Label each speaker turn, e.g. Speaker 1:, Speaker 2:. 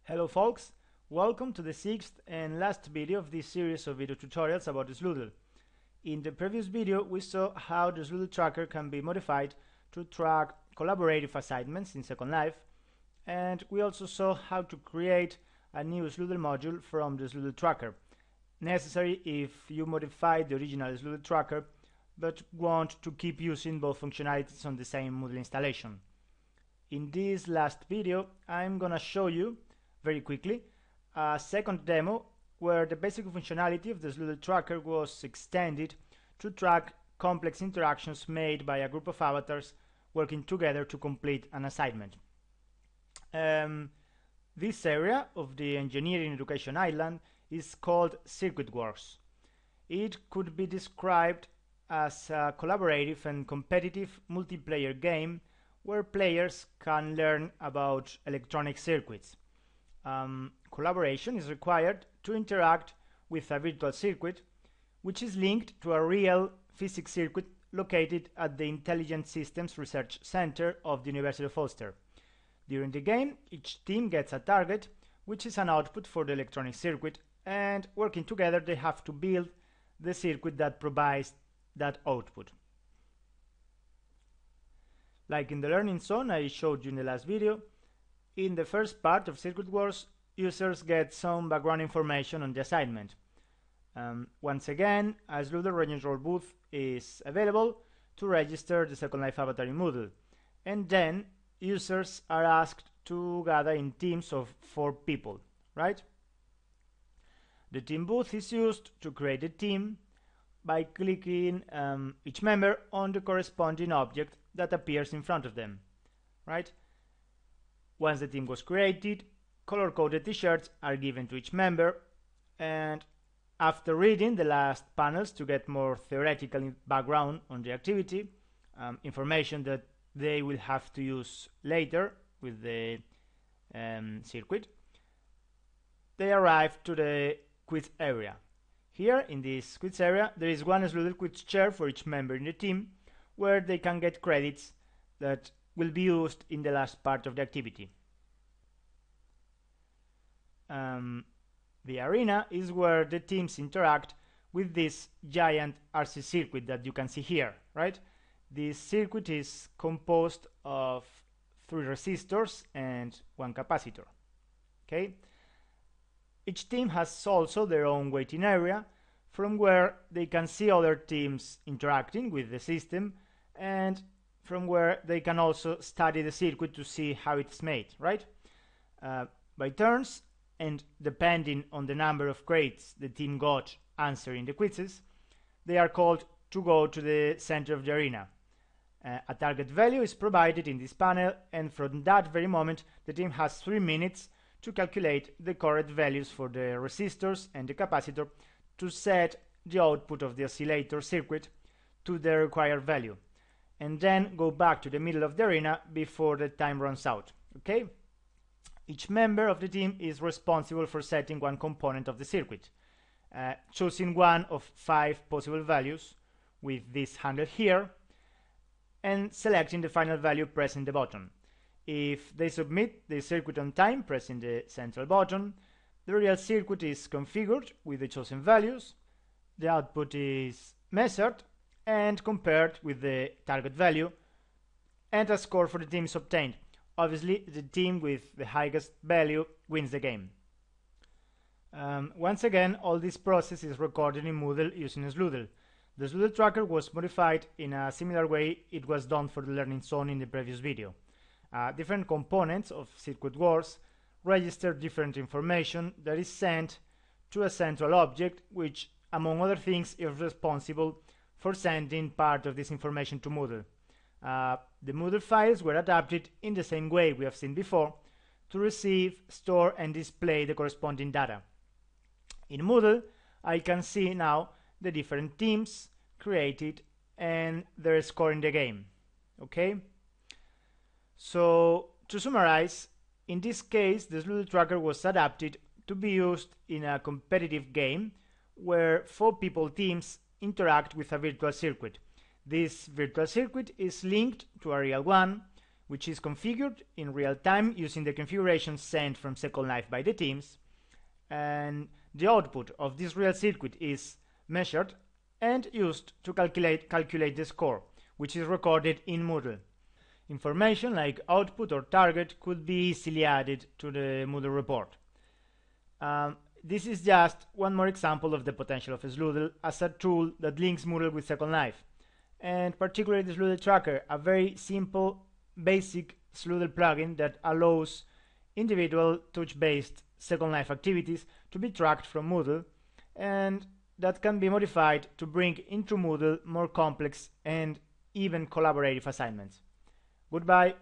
Speaker 1: Hello folks, welcome to the sixth and last video of this series of video tutorials about the Sloodle. In the previous video we saw how the Sloodle tracker can be modified to track collaborative assignments in Second Life, and we also saw how to create a new Sloodle module from the Sloodle tracker, necessary if you modify the original Sloodle tracker but want to keep using both functionalities on the same Moodle installation. In this last video I'm gonna show you very quickly a second demo where the basic functionality of the Sloodle tracker was extended to track complex interactions made by a group of avatars working together to complete an assignment. This area of the engineering education island is called Circuit Wars. It could be described as a collaborative and competitive multiplayer game where players can learn about electronic circuits. Collaboration is required to interact with a virtual circuit, which is linked to a real physics circuit located at the Intelligent Systems Research Center of the University of Ulster. During the game, each team gets a target, which is an output for the electronic circuit, and working together they have to build the circuit that provides that output. Like in the learning zone I showed you in the last video, in the first part of Circuit Wars, users get some background information on the assignment. Once again, a Sloodle registrar booth is available to register the Second Life avatar in Moodle, and then users are asked to gather in teams of 4 people, right? The team booth is used to create a team by clicking each member on the corresponding object that appears in front of them, right? Once the team was created, color-coded t-shirts are given to each member, and after reading the last panels to get more theoretical background on the activity, information that they will have to use later with the circuit, they arrive to the quiz area. Here in this quiz area there is one Sloodle quiz chair for each member in the team, where they can get credits that will be used in the last part of the activity. The arena is where the teams interact with this giant RC circuit that you can see here, right? This circuit is composed of 3 resistors and 1 capacitor. Okay? Each team has also their own waiting area from where they can see other teams interacting with the system, and from where they can also study the circuit to see how it's made, right? By turns, and depending on the number of credits the team got answering the quizzes, they are called to go to the center of the arena. A target value is provided in this panel, and from that very moment the team has 3 minutes to calculate the correct values for the resistors and the capacitor to set the output of the oscillator circuit to the required value, and then go back to the middle of the arena before the time runs out. Okay? Each member of the team is responsible for setting one component of the circuit, choosing one of 5 possible values with this handle here, and selecting the final value pressing the button. If they submit the circuit on time pressing the central button, the real circuit is configured with the chosen values, the output is measured and compared with the target value, and a score for the team is obtained. Obviously, the team with the highest value wins the game. Once again, all this process is recorded in Moodle using Sloodle. The Sloodle tracker was modified in a similar way it was done for the learning zone in the previous video. Different components of Circuit Wars register different information that is sent to a central object, which, among other things, is responsible for sending part of this information to Moodle. The Moodle files were adapted in the same way we have seen before to receive, store and display the corresponding data. In Moodle, I can see now the different teams created and their score in the game. Okay? So, to summarize, in this case the Sloodle tracker was adapted to be used in a competitive game where 4 people teams interact with a virtual circuit. This virtual circuit is linked to a real one, which is configured in real time using the configuration sent from Second Life by the teams, and the output of this real circuit is measured and used to calculate the score, which is recorded in Moodle. Information like output or target could be easily added to the Moodle report. This is just one more example of the potential of Sloodle as a tool that links Moodle with Second Life, and particularly the Sloodle Tracker, a very simple, basic Sloodle plugin that allows individual touch-based Second Life activities to be tracked from Moodle, and that can be modified to bring into Moodle more complex and even collaborative assignments. Goodbye.